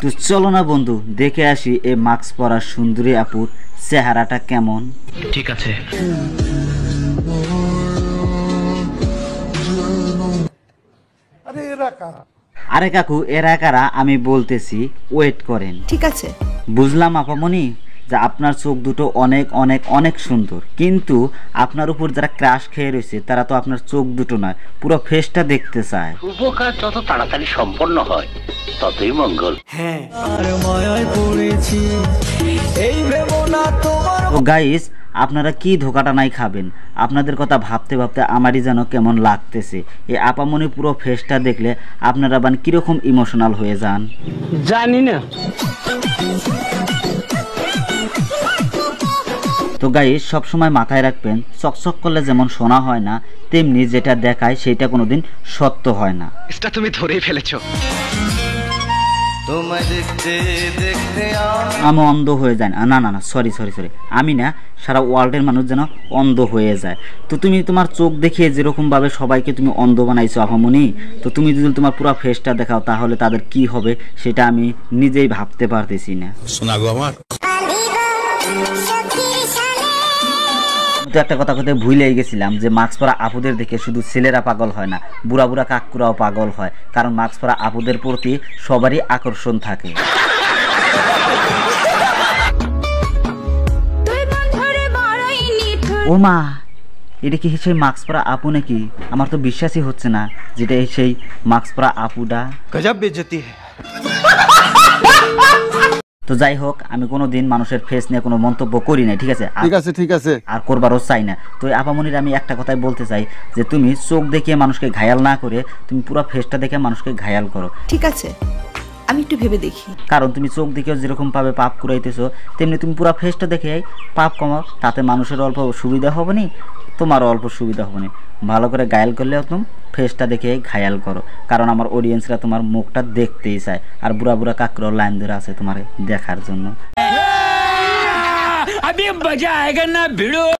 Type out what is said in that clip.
তো চলো না বন্ধু দেখে আসি এই মাস্ক পরা সুন্দরী আপুর চেহারাটা কেমন। ঠিক আছে। আরে কাকু এরা কারা আমি বলতেছি, ওয়েট করেন। ঠিক আছে বুঝলাম আপামনি যে আপনার চোখ দুটো অনেক অনেক অনেক সুন্দর, কিন্তু আপনার উপর যারা ক্রাশ খেয়ে রয়েছে তারা তো আপনার চোখ দুটো নয় পুরো ফেসটা দেখতে চায়। শুভ কাজ যত তাড়াতাড়ি সম্পন্ন হয় ততই মঙ্গল। তো গাইস আপনারা কি ধোকাটা নাই খাবেন, আপনাদের কথা ভাবতে ভাবতে আমারই যেন কেমন লাগতেছে। এই আপামনি পুরো ফেসটা দেখলে আপনারা মানে কিরকম ইমোশনাল হয়ে যান জানি না। তো গাইস সবসময় মাথায় রাখবেন, চকচক করলে যেমন সোনা হয় না, তেমনি যেটা দেখায় সেটা কোনোদিন সত্য হয় না। এটা তুমি ধরেই ফেলেছো। আমি অন্ধ হয়ে যাই না, না না সরি সরি সরি, আমি না সারা ওয়ার্ল্ডের মানুষ যেন অন্ধ হয়ে যায়। তো তুমি তোমার চোখ দেখিয়ে যেরকমভাবে সবাইকে তুমি অন্ধ বানাইছো আপামনি, তো তুমি যদি তোমার পুরো ফেসটা দেখাও তাহলে তাদের কি হবে সেটা আমি নিজেই ভাবতে পারতেছি না। শোনাগো আমার তো একটা কথা কথা ভুলেই গেছিলাম যে মাস্ক পরা আপুদের দেখে শুধু ছেলেরা পাগল হয় না, বুড়া বুড়া কাকুরাও পাগল হয়, কারণ মাস্ক পরা আপুদের প্রতি সবারই আকর্ষণ থাকে। ও মা, এটা কি সেই মাস্ক পরা আপু নাকি? আমার তো বিশ্বাসই হচ্ছে না যেটা সেই মাস্ক পরা আপুটা। গজব বেইজ্জতি है। তো যাই হোক, আমি কোনোদিন মানুষের ফেস নিয়ে কোনো মন্তব্য করি না, ঠিক আছে? ঠিক আছে আর করবারও চাই না। তো আপামনির আমি একটা কথাই বলতে চাই যে তুমি চোখ দেখিয়ে মানুষকে ঘায়াল না করে তুমি পুরো ফেসটা দেখে মানুষকে ঘায়াল করো। ঠিক আছে আমি একটু ভেবে দেখি। কারণ তুমি চোখ দেখেও যেরকম ভাবে পাপ করাইতেছো তেমনি তুমি পুরো ফেসটা দেখে পাপ কমাও, তাতে মানুষের অল্প সুবিধা হবে না, তোমারও অল্প সুবিধা হবে না। ভালো করে ঘায়াল করলেও তুমি ফেসটা দেখে ঘায়াল করো, কারণ আমার অডিয়েন্সরা তোমার মুখটা দেখতেই চায়, আর বুড়া বুড়া কাকরাও লাইন ধরে আছে তোমার দেখার জন্য।